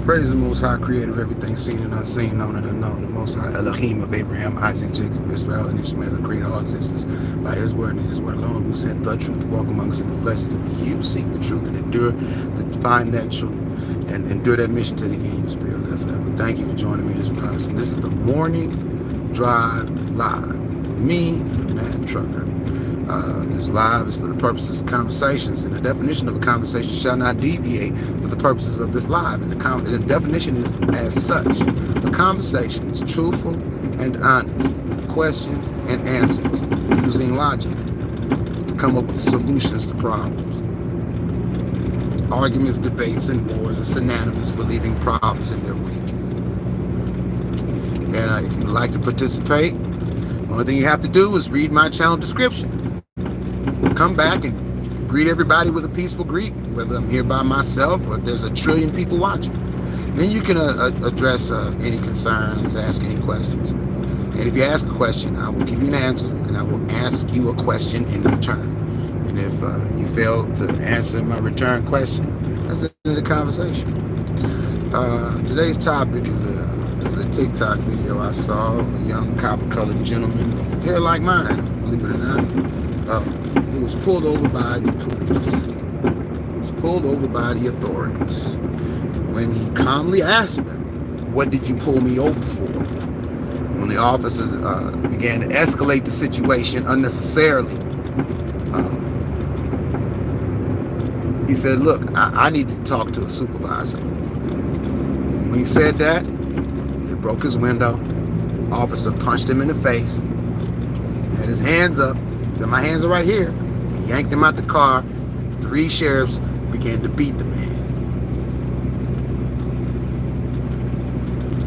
Praise the Most High, creator of everything seen and unseen, known and unknown. The Most High Elohim of Abraham, Isaac, Jacob, Israel, and Ishmael, who created all existence by His word and His word alone, who sent the truth to walk among us in the flesh. If you seek the truth and endure to find that truth and endure that mission to the end, your spirit live forever. Thank you for joining me this person. This is the Morning Drive Live with me, the Mad Trucker. This live is for the purposes of conversations, and the definition of a conversation shall not deviate for the purposes of this live. And the definition is as such: a conversation is truthful and honest, questions and answers, using logic to come up with solutions to problems. Arguments, debates, and wars are synonymous with leaving problems in their wake. And if you'd like to participate, the only thing you have to do is read my channel description. Come back and greet everybody with a peaceful greeting, whether I'm here by myself or there's a trillion people watching. And then you can address any concerns, ask any questions. And if you ask a question, I will give you an answer, and I will ask you a question in return. And if you fail to answer my return question, that's the end of the conversation. Today's topic is a TikTok video I saw of a young copper-colored gentleman with hair like mine, believe it or not, who was pulled over by the police. He was pulled over by the authorities. When he calmly asked them, "What did you pull me over for?" When the officers began to escalate the situation unnecessarily, he said, "Look, I need to talk to a supervisor." And when he said that, they broke his window. Officer punched him in the face, had his hands up. He said, "My hands are right here." He yanked him out the car, and 3 sheriffs began to beat the man.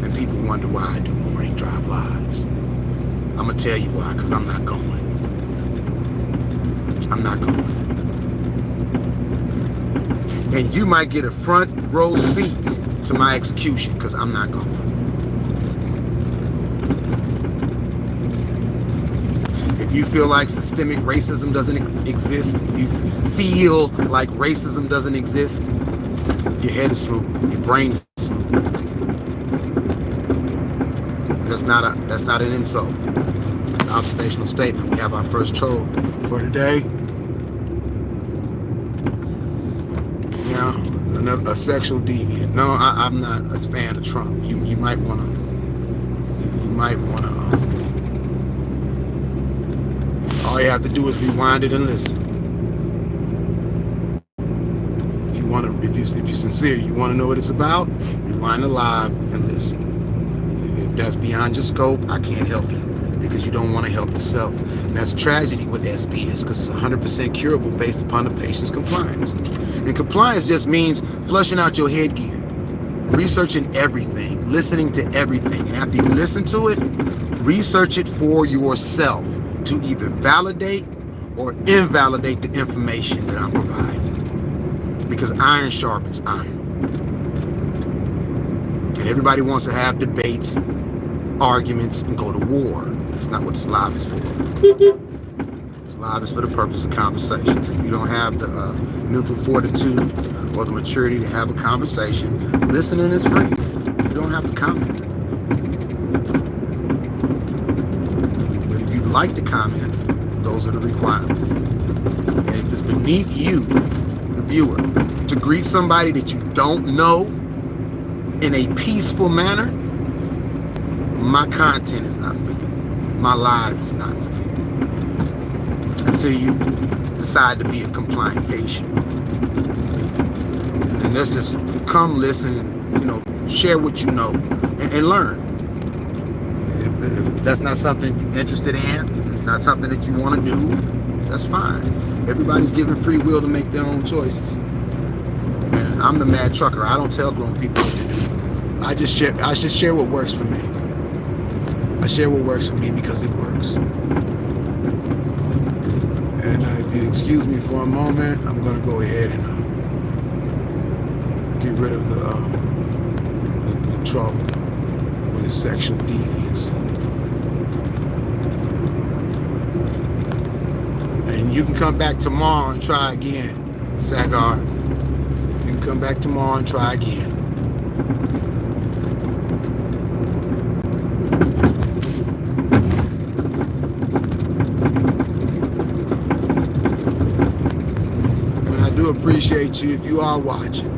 And people wonder why I do Morning Drive Lives. I'm going to tell you why, because I'm not going. I'm not going. And you might get a front row seat to my execution, because I'm not going. If you feel like systemic racism doesn't exist, if you feel like racism doesn't exist, your head is smooth, your brain is smooth. That's not an insult. It's an observational statement. We have our first troll for today. A sexual deviant. No, I'm not a fan of Trump. You might wanna all you have to do is rewind it and listen. If you're sincere, you want to know what it's about, rewind the live and listen. If that's beyond your scope, I can't help you, because you don't want to help yourself. And that's tragedy with SBS, because it's 100% curable based upon the patient's compliance. And compliance just means flushing out your headgear, researching everything, listening to everything. And after you listen to it, research it for yourself to either validate or invalidate the information that I'm providing. Because iron sharpens iron. And everybody wants to have debates, arguments, and go to war. That's not what this live is for. This live is for the purpose of conversation. If you don't have the mental fortitude or the maturity to have a conversation, listening is free. You don't have to comment. But if you'd like to comment, those are the requirements. And if it's beneath you, the viewer, to greet somebody that you don't know in a peaceful manner, my content is not for you. My live is not for you. Until you decide to be a compliant patient. And let's just come listen and, share what you know and learn. If that's not something you're interested in, it's not something that you want to do, that's fine. Everybody's given free will to make their own choices. And I'm the Mad Trucker. I don't tell grown people what to do. I just share what works for me. I share what works for me because it works. And if you excuse me for a moment, I'm going to go ahead and get rid of the troll with his sexual deviance. And you can come back tomorrow and try again, Sagar. You can come back tomorrow and try again. And I do appreciate you if you are watching.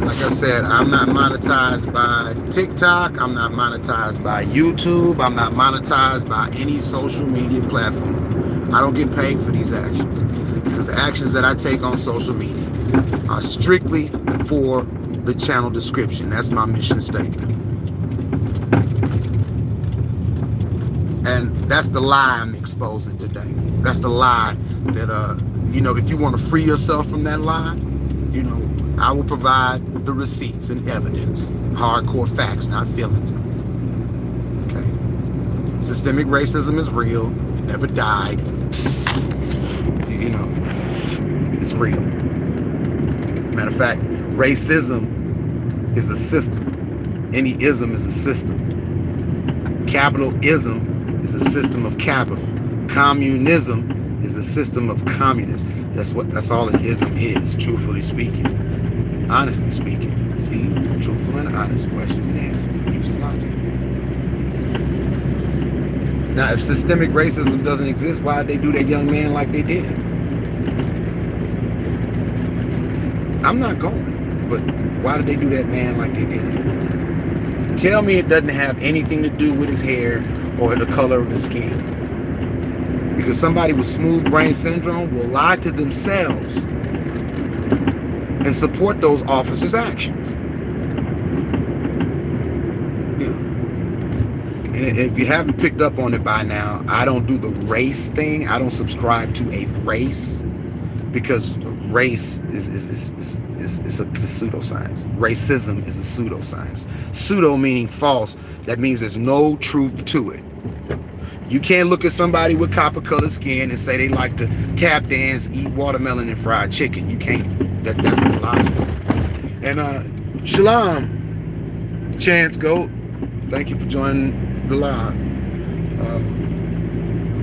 Like I said, I'm not monetized by TikTok. I'm not monetized by YouTube. I'm not monetized by any social media platform. I don't get paid for these actions because the actions that I take on social media are strictly for the channel description. That's my mission statement. And that's the lie I'm exposing today. That's the lie that, if you want to free yourself from that lie, I will provide the receipts and evidence, hardcore facts, not feelings. Okay. Systemic racism is real. It never died. It's real. Matter of fact, racism is a system. Any ism is a system. Capitalism is a system of capital. Communism is a system of communists. That's all an ism is, truthfully speaking. Honestly speaking. See, truthful and honest questions and answers using logic. Now, if systemic racism doesn't exist, why did they do that young man like they did? I'm not going, but why did they do that man like they did? Tell me it doesn't have anything to do with his hair or the color of his skin. Because somebody with smooth brain syndrome will lie to themselves and support those officers' actions. And if you haven't picked up on it by now, I don't do the race thing. I don't subscribe to a race because race is a pseudoscience. Racism is a pseudoscience. Pseudo meaning false. That means there's no truth to it. You can't look at somebody with copper-colored skin and say they like to tap dance, eat watermelon, and fried chicken. You can't. That's illogical. And Shalom, Chance Goat. Thank you for joining the live.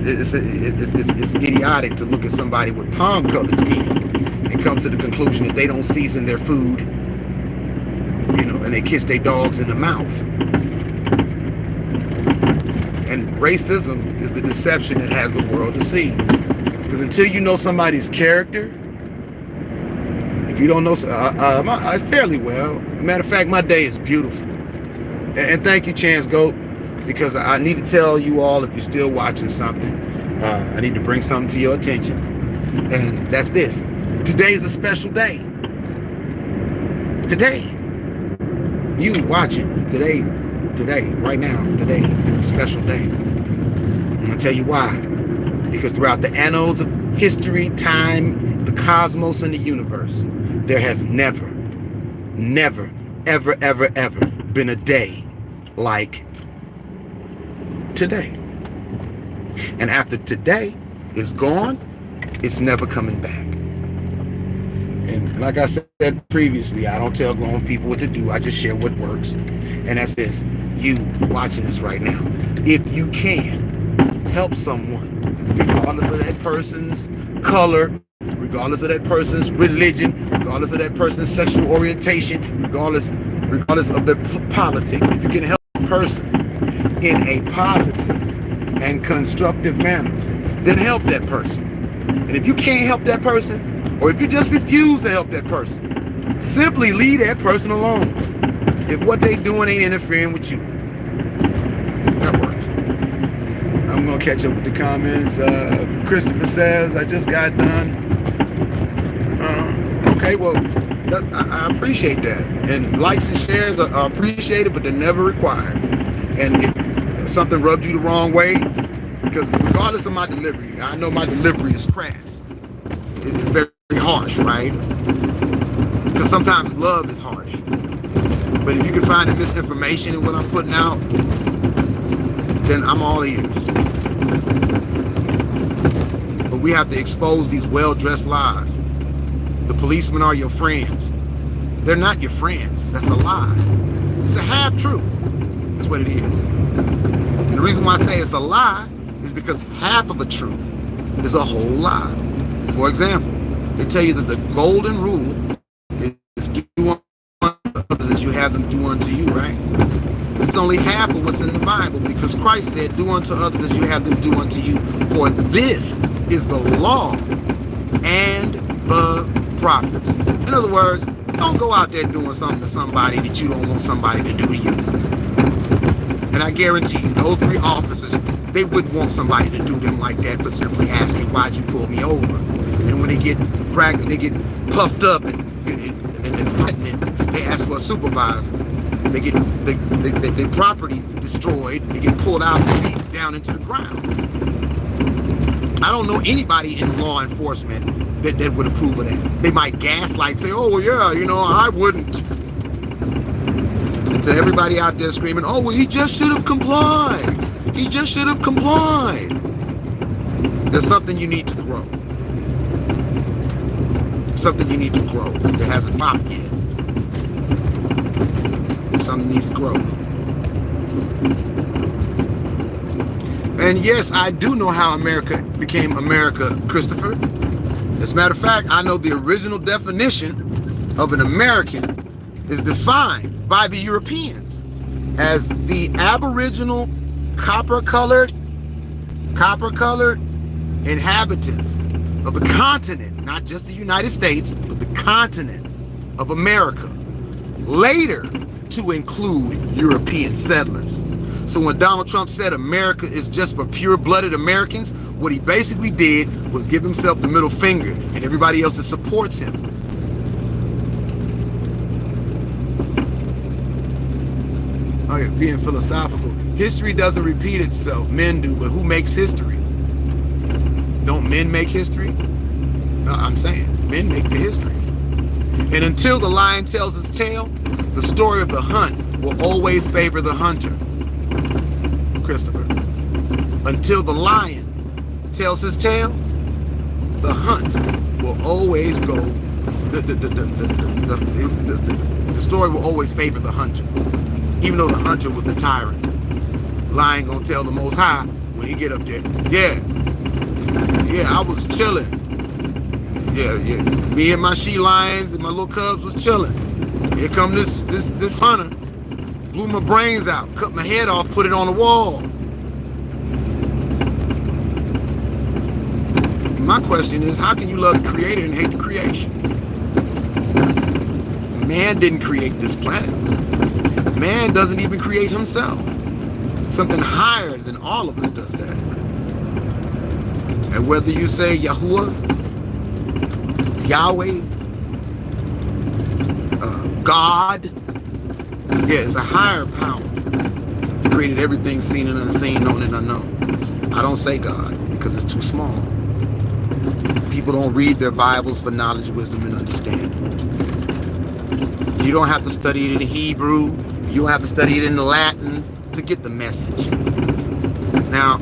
It's idiotic to look at somebody with palm-colored skin and come to the conclusion that they don't season their food, and they kiss their dogs in the mouth. And racism is the deception that has the world deceived. Because until you know somebody's character, if you don't know, fairly well. Matter of fact, my day is beautiful. And thank you, Chance Goat, because I need to tell you all, if you're still watching something, I need to bring something to your attention. And that's this. Today is a special day. Today. You watching today, right now, today is a special day. I'm going to tell you why. Because throughout the annals of history, time, the cosmos, and the universe, there has never, ever been a day like today. And after today is gone, it's never coming back. And like I said previously, I don't tell grown people what to do. I just share what works. And that's this. You watching this right now. If you can, help someone, regardless of that person's color, regardless of that person's religion, regardless of that person's sexual orientation, regardless of their politics. If you can help a person in a positive and constructive manner, then help that person. And if you can't help that person, or if you just refuse to help that person, simply leave that person alone. If what they doing ain't interfering with you, that works. I'm gonna catch up with the comments. Christopher says, I just got done. Okay, well, I appreciate that. And likes and shares are appreciated, but they're never required. And if something rubbed you the wrong way, because regardless of my delivery, I know my delivery is crass. It's very harsh, right? Because sometimes love is harsh. But if you can find the misinformation in what I'm putting out, then I'm all ears. But we have to expose these well-dressed lies. The policemen are your friends. They're not your friends. That's a lie. It's a half-truth. That's what it is. And the reason why I say it's a lie is because half of a truth is a whole lie. For example, They tell you that the golden rule is do unto others as you have them do unto you, right? It's only half of what's in the Bible, because Christ said, do unto others as you have them do unto you. For this is the law and the prophets. In other words, don't go out there doing something to somebody that you don't want somebody to do to you. And I guarantee you, those 3 officers, they wouldn't want somebody to do them like that for simply asking, why'd you pull me over? And when they get bragging, they get puffed up and threatening, they ask for a supervisor. They get their property destroyed. They get pulled out and beat down into the ground. I don't know anybody in law enforcement that would approve of that. They might gaslight, say, oh, well, yeah, you know, I wouldn't. And to everybody out there screaming, oh, well, he just should have complied. He just should have complied. There's something you need to grow. Something you need to grow that hasn't popped yet. Something needs to grow. And yes, I do know how America became America, Christopher. As a matter of fact, I know the original definition of an American is defined by the Europeans as the aboriginal copper-colored inhabitants of the continent, not just the United States, but the continent of America, later to include European settlers. So when Donald Trump said America is just for pure-blooded Americans, what he basically did was give himself the middle finger and everybody else that supports him. Okay, being philosophical. History doesn't repeat itself. Men do, but who makes history? Don't men make history? No, I'm saying men make the history. And until the lion tells its tale, the story of the hunt will always favor the hunter. Christopher. Until the lion tells his tale, the hunt will always go, the story will always favor the hunter. Even though the hunter was the tyrant. Lion gonna tell the Most High when he get up there, yeah, I was chilling. Yeah, me and my she lions and my little cubs was chilling. Here come this hunter, blew my brains out, cut my head off, put it on the wall. My question is, how can you love the Creator and hate the creation? Man didn't create this planet. Man doesn't even create himself. Something higher than all of us does that. And whether you say Yahuwah, Yahweh, God, yeah, it's a higher power. Created everything seen and unseen, known and unknown. I don't say God because it's too small. People don't read their Bibles for knowledge, wisdom, and understanding. You don't have to study it in Hebrew. You don't have to study it in Latin to get the message. Now,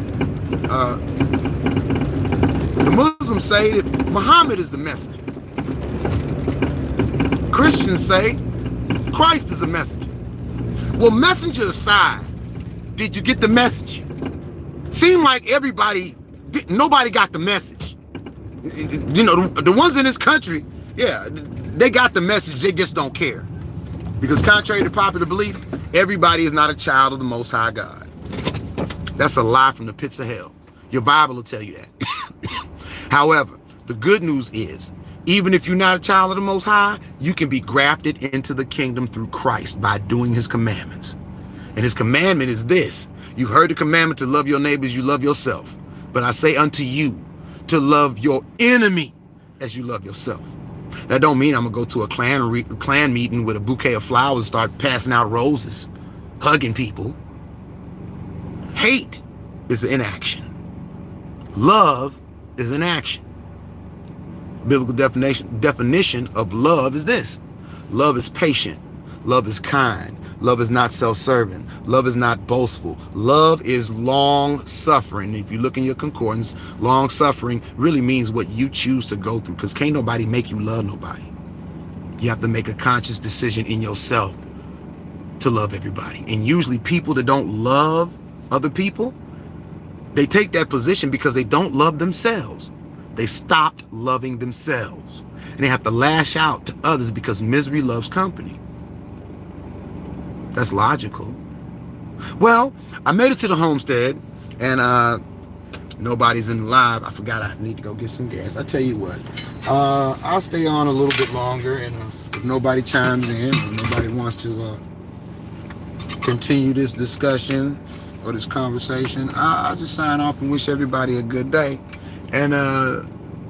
the Muslims say that Muhammad is the messenger. Christians say Christ is a messenger. Well, messenger aside, did you get the message? Seemed like nobody got the message. You know, the ones in this country, yeah, they got the message, they just don't care. Because contrary to popular belief, everybody is not a child of the Most High God. That's a lie from the pits of hell. Your Bible will tell you that. However, the good news is, even if you're not a child of the Most High, you can be grafted into the kingdom through Christ by doing his commandments. And his commandment is this. You've heard the commandment to love your neighbors, you love yourself. But I say unto you, to love your enemy as you love yourself. That don't mean I'm gonna go to a clan meeting with a bouquet of flowers and start passing out roses, hugging people. Hate is an inaction. Love is an action. Biblical definition of love is this. Love is patient. Love is kind. Love is not self-serving. Love is not boastful. Love is long-suffering. If you look in your concordance, long-suffering really means what you choose to go through, because can't nobody make you love nobody. You have to make a conscious decision in yourself to love everybody. And usually people that don't love other people, they take that position because they don't love themselves. They stopped loving themselves. And they have to lash out to others because misery loves company. That's logical. Well, I made it to the homestead, and nobody's in the live. I forgot I need to go get some gas. I tell you what, I'll stay on a little bit longer, and if nobody chimes in, or nobody wants to continue this discussion or this conversation, I'll just sign off and wish everybody a good day. And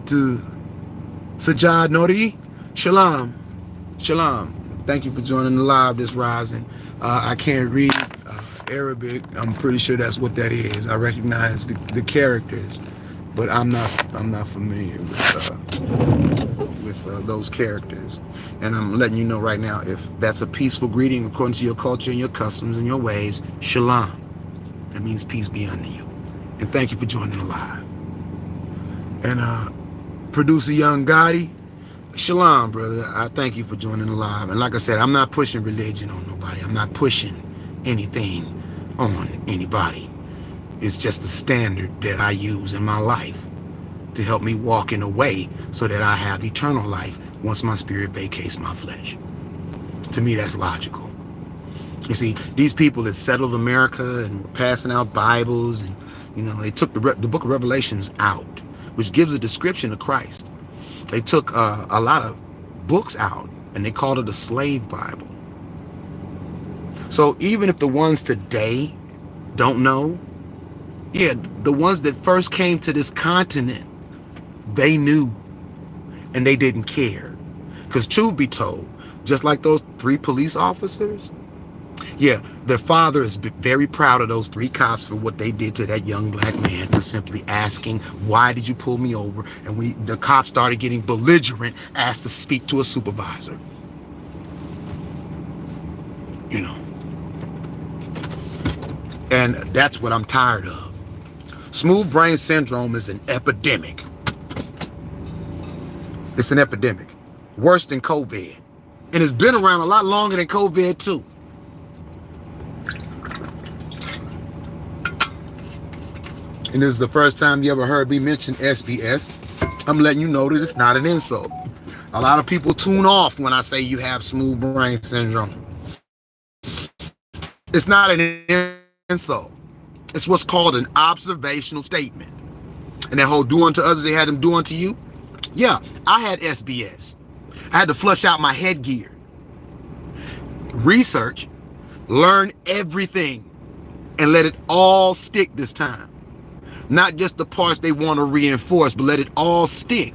to Sajjad Nori, Shalom. Shalom. Thank you for joining the live this rising. I can't read Arabic. I'm pretty sure that's what that is. I recognize the characters, but I'm not familiar with those characters. And I'm letting you know right now, if that's a peaceful greeting according to your culture and your customs and your ways, Shalom. That means peace be unto you. And thank you for joining the live. And producer Young Gotti, Shalom, brother. I thank you for joining the live. And like I said, I'm not pushing religion on nobody. I'm not pushing anything on anybody. It's just the standard that I use in my life to help me walk in a way so that I have eternal life once my spirit vacates my flesh. To me, that's logical. You see, these people that settled America and were passing out Bibles, and they took the book of Revelations out, which gives a description of Christ. They took a lot of books out and they called it a slave Bible. So even if the ones today don't know, yeah, the ones that first came to this continent, they knew and they didn't care. Because truth be told, just like those 3 police officers, yeah, their father is very proud of those 3 cops for what they did to that young black man for simply asking, why did you pull me over? And when the cops started getting belligerent, asked to speak to a supervisor. And that's what I'm tired of. Smooth brain syndrome is an epidemic. It's an epidemic. Worse than COVID. And it's been around a lot longer than COVID too. And this is the first time you ever heard me mention SBS. I'm letting you know that it's not an insult. A lot of people tune off when I say you have smooth brain syndrome. It's not an insult. It's what's called an observational statement. And that whole do unto others they had them do unto you. Yeah, I had SBS. I had to flush out my headgear. Research, learn everything, and let it all stick this time. Not just the parts they want to reinforce, but let it all stick.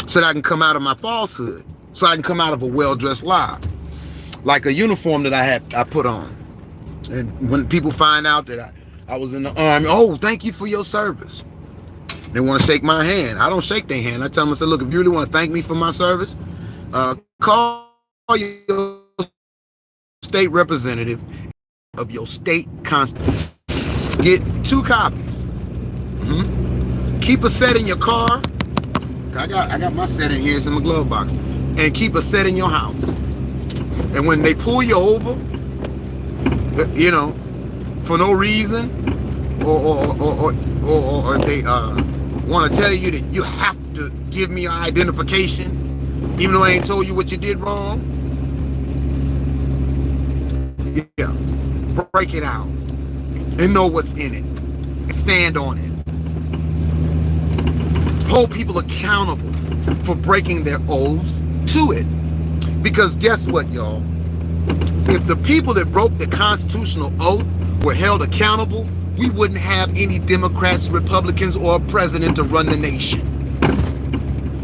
So that I can come out of my falsehood. So I can come out of a well-dressed lie. Like a uniform that I put on. And when people find out that I was in the army, oh, thank you for your service. They want to shake my hand. I don't shake their hand. I tell them, I say, look, if you really want to thank me for my service, call your state representative of your state constitution. Get 2 copies. Keep a set in your car. I got my set in here. It's in my glove box. And keep a set in your house. And when they pull you over, for no reason, or they want to tell you that you have to give me your identification, even though I ain't told you what you did wrong. Yeah, break it out and know what's in it. Stand on it. Hold people accountable for breaking their oaths to it. Because guess what, y'all? If the people that broke the constitutional oath were held accountable, we wouldn't have any Democrats, Republicans, or a president to run the nation.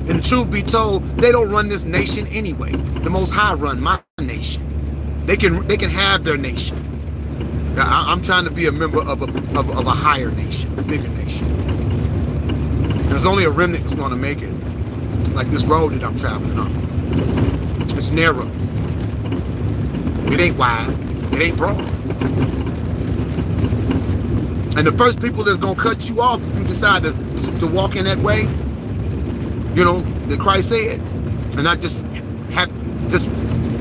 And the truth be told, they don't run this nation anyway. The Most High run my nation. They can have their nation. Now, I'm trying to be a member of a higher nation, a bigger nation. There's only a remnant that's going to make it. Like this road that I'm traveling on. It's narrow. It ain't wide. It ain't broad. And the first people that's going to cut you off if you decide to walk in that way, that Christ said, and not just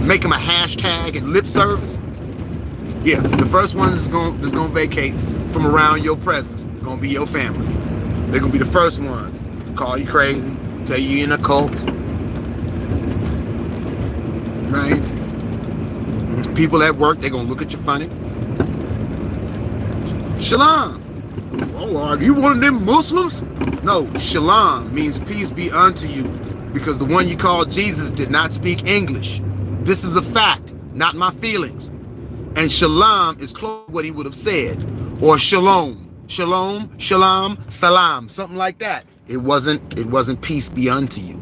make them a hashtag and lip service. Yeah, the first one that's going to vacate from around your presence is going to be your family. They're going to be the first ones call you crazy, tell you you're in a cult, right? People at work, they're gonna look at you funny. Shalom. Oh, are you one of them Muslims? No, shalom means peace be unto you, because the one you call Jesus did not speak English. This is a fact, not my feelings. And shalom is close to what he would have said, or shalom, shalom, shalom, salam, something like that. It wasn't peace be unto you.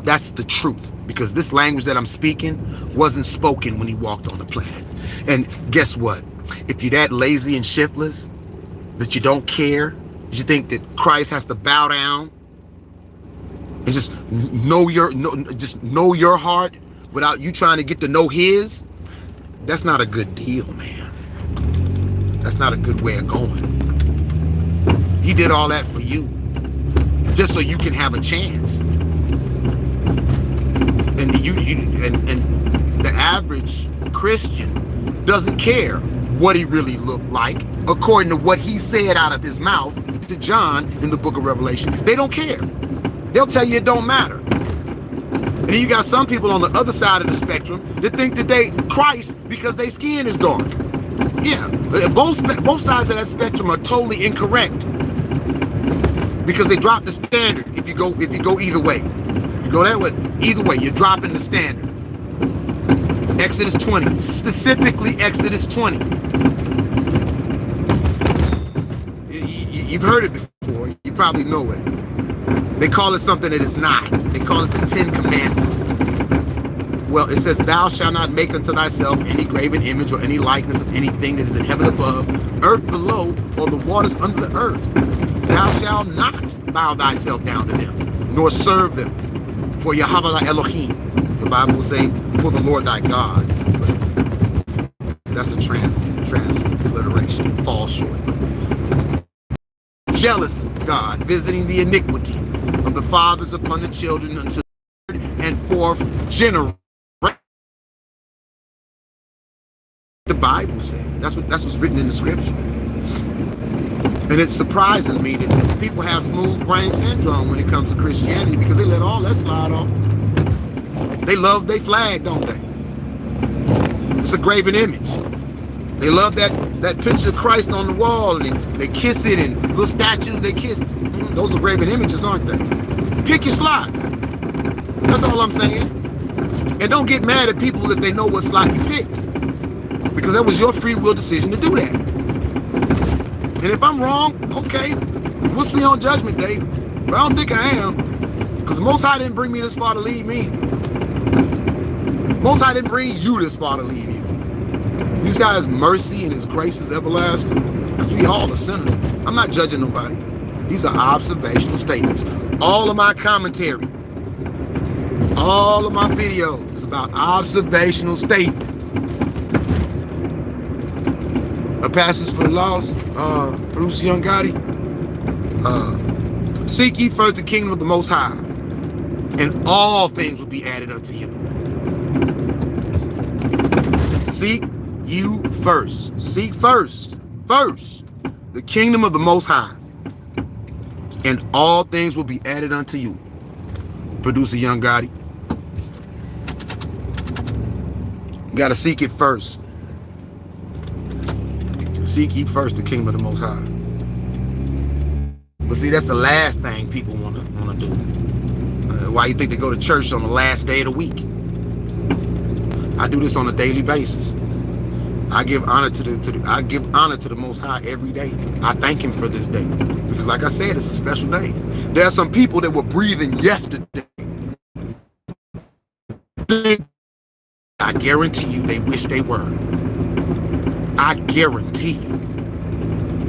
That's the truth, because this language that I'm speaking wasn't spoken when he walked on the planet. And guess what? If you're that lazy and shiftless, that you don't care, you think that Christ has to bow down and just know your heart without you trying to get to know his, that's not a good deal, man. That's not a good way of going. He did all that for you, just so you can have a chance. And and the average Christian doesn't care what he really looked like, according to what he said out of his mouth to John in the book of Revelation. They don't care. They'll tell you it don't matter. And then you got some people on the other side of the spectrum that think that they Christ because their skin is dark. Yeah, both sides of that spectrum are totally incorrect, because they drop the standard. If you go either way, if you go that way, either way, you're dropping the standard. Exodus 20, specifically Exodus 20. You've heard it before. You probably know it. They call it something that it's not. They call it the 10 Commandments. Well, it says, thou shalt not make unto thyself any graven image or any likeness of anything that is in heaven above, earth below, or the waters under the earth. Thou shalt not bow thyself down to them, nor serve them. For Yahweh thy Elohim, the Bible will say, for the Lord thy God. But that's a transliteration. It falls short. But jealous God, visiting the iniquity of the fathers upon the children unto the third and fourth generation. The Bible says that's what's written in the scripture. And it surprises me that people have smooth brain syndrome when it comes to Christianity, because they let all that slide off. They love their flag, don't they? It's a graven image. They love that picture of Christ on the wall, and they kiss it, and little statues they kiss. Those are graven images, aren't they? Pick your slots. That's all I'm saying. And don't get mad at people if they know what slot you picked, because that was your free will decision to do that. And if I'm wrong, okay, we'll see on Judgment Day. But I don't think I am, because Most High didn't bring me this far to leave me. Most High didn't bring you this far to leave you. These guys' mercy and his grace is everlasting, because we all are sinners. I'm not judging nobody. These are observational statements. All of my commentary, all of my videos is about observational statements. A Passage for the Lost, Bruce Young Gotti. Seek ye first the kingdom of the Most High, and all things will be added unto you. Seek you first. Seek first the kingdom of the Most High, and all things will be added unto you. Producer Young Gotti. You gotta seek it first. Seek ye first the kingdom of the Most High. But see, that's the last thing people wanna do. Why you think they go to church on the last day of the week? I do this on a daily basis. I give honor to the Most High every day. I thank him for this day, because like I said, it's a special day. There are some people that were breathing yesterday. I guarantee you they wish they were. I guarantee you.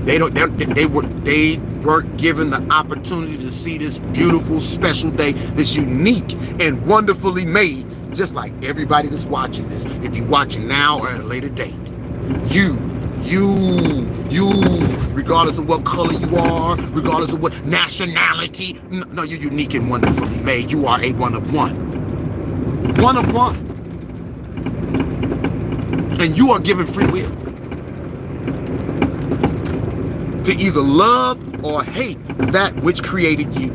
They weren't given the opportunity to see this beautiful, special day that's unique and wonderfully made, just like everybody that's watching this. If you're watching now or at a later date, you, regardless of what color you are, regardless of what nationality, no, you're unique and wonderfully made. You are a one of one. One of one. And you are given free will to either love or hate that which created you.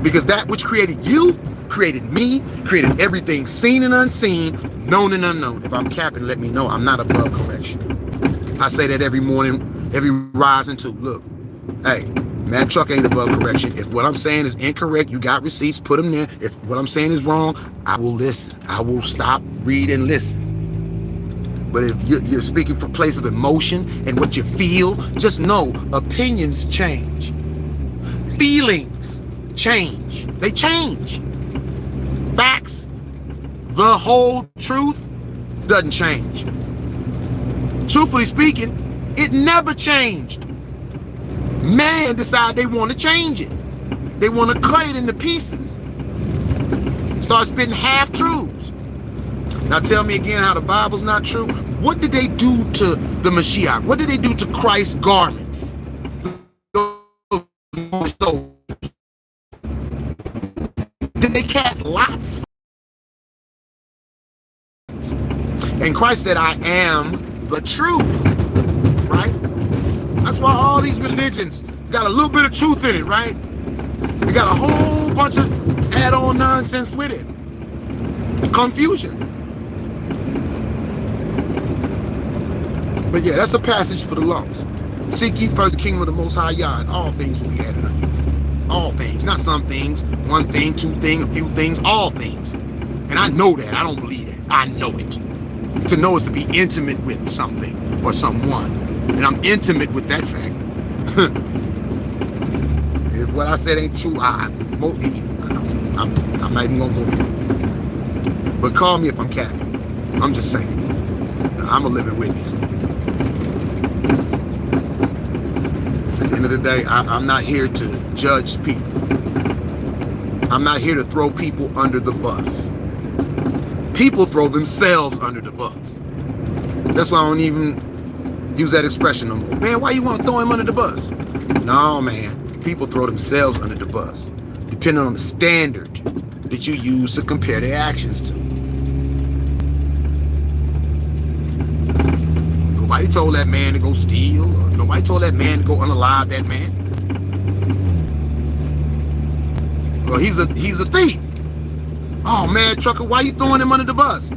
Because that which created you, created me, created everything seen and unseen, known and unknown. If I'm capping, let me know. I'm not above correction. I say that every morning, every rising too. Look, hey, Mad Truck ain't above correction. If what I'm saying is incorrect, you got receipts, put them there. If what I'm saying is wrong, I will listen. I will stop, read, and listen. But if you're speaking from a place of emotion and what you feel, just know opinions change. Feelings change. They change. Facts, the whole truth, doesn't change. Truthfully speaking, it never changed. Man decided they want to change it. They want to cut it into pieces. Start spitting half-truths. Now tell me again how the Bible's not true. What did they do to the Mashiach? What did they do to Christ's garments? Did they cast lots? And Christ said, I am the truth, right? That's why all these religions got a little bit of truth in it, right? They got a whole bunch of add-on nonsense with it. Confusion. But yeah, that's a passage for the lost. Seek ye first the kingdom of the Most High Yah, and all things will be added unto you. All things, not some things, one thing, two things, a few things, all things. And I know that. I don't believe that. I know it. To know is to be intimate with something or someone. And I'm intimate with that fact. If what I said ain't true, I'm not even gonna go there. But call me if I'm capping. I'm just saying. I'm a living witness. At the end of the day, I'm not here to judge people. I'm not here to throw people under the bus. People throw themselves under the bus. That's why I don't even use that expression no more. Man, why you want to throw him under the bus? No, man. People throw themselves under the bus, depending on the standard that you use to compare their actions to. Nobody told that man to go steal, or nobody told that man to go unalive that man. Well, he's a thief. Oh man, trucker, why you throwing him under the bus?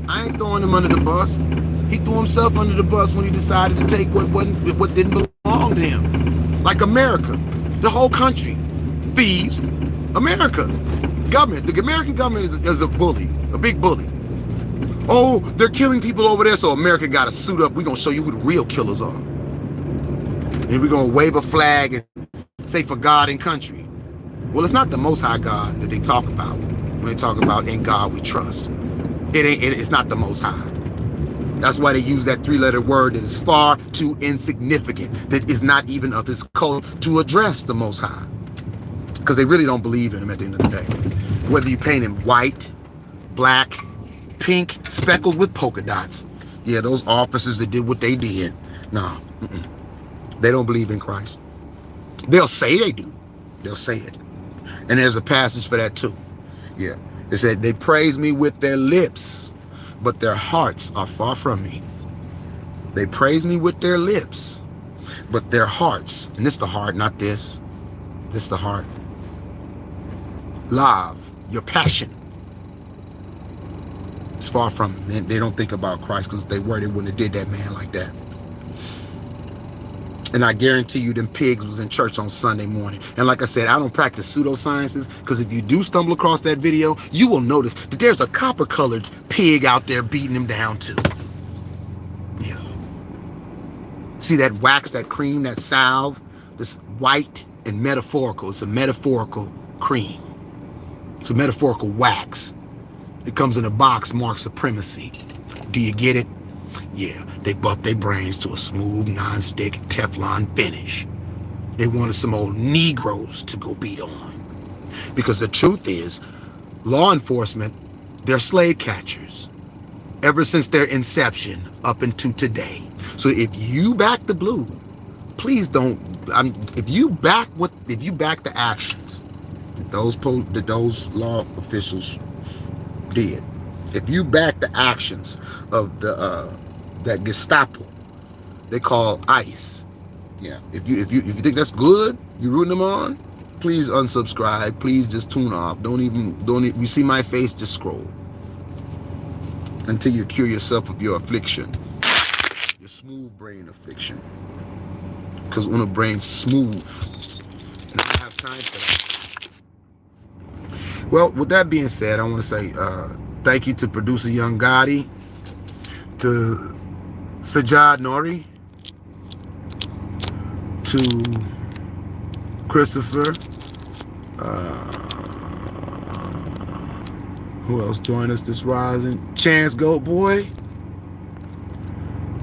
I ain't throwing him under the bus. He threw himself under the bus when he decided to take what didn't belong to him. Like America, the whole country, thieves. America, government. The American government is a bully, a big bully. Oh, they're killing people over there, so America got to suit up. We're going to show you who the real killers are. And we're going to wave a flag and say for God and country. Well, it's not the Most High God that they talk about when they talk about in God we trust. It's not the Most High. That's why they use that three-letter word that is far too insignificant, that is not even of his code to address the Most High. Because they really don't believe in him at the end of the day. Whether you paint him white, black, pink, speckled with polka dots. Yeah, those officers that did what they did. No, they don't believe in Christ. They'll say they do. They'll say it. And there's a passage for that too. Yeah, it said, they praise me with their lips, but their hearts are far from me. They praise me with their lips, but their hearts, and this the heart, not this. This the heart. Love, your passion. It's far from them. They don't think about Christ because they were, they wouldn't have did that man like that. And I guarantee you them pigs was in church on Sunday morning. And like I said, I don't practice pseudosciences, because if you do stumble across that video, you will notice that there's a copper-colored pig out there beating him down too. Yeah. See that wax, that cream, that salve, this white and metaphorical. It's a metaphorical cream. It's a metaphorical wax. It comes in a box marked supremacy. Do you get it? Yeah, they buffed their brains to a smooth, non-stick Teflon finish. They wanted some old Negroes to go beat on. Because the truth is, law enforcement, they're slave catchers. Ever since their inception up into today. So if you back the blue, please don't. If you back the actions that those law officials did, if you back the actions of that Gestapo they call ICE, yeah. If you think that's good, you rooting them on, please unsubscribe. Please just tune off. Don't even, you see my face, just scroll until you cure yourself of your affliction, your smooth brain affliction. Because when a brain's smooth, and I don't have time for that. Well, with that being said, I want to say thank you to producer Young Gotti, to Sajad Nori, to Christopher. Who else joined us this rising? Chance Goat Boy.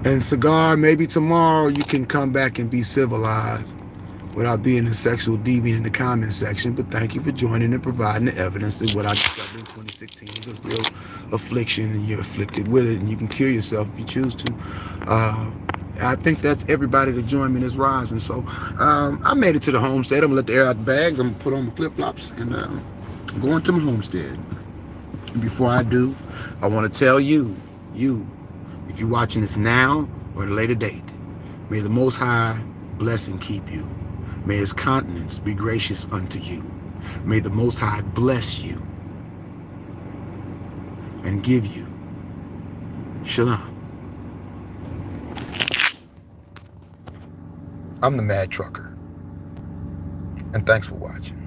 And Cigar, maybe tomorrow you can come back and be civilized without being a sexual deviant in the comment section. But thank you for joining and providing the evidence that what I discovered in 2016 is a real affliction, and you're afflicted with it, and you can cure yourself if you choose to. I think that's everybody to join me in this rising. So I made it to the homestead. I'm gonna let the air out the bags. I'm gonna put on my flip-flops and go into my homestead. And before I do, I want to tell you, if you're watching this now or at a later date, may the Most High bless and keep you. May his countenance be gracious unto you. May the Most High bless you and give you shalom. I'm the Mad Trucker, and thanks for watching.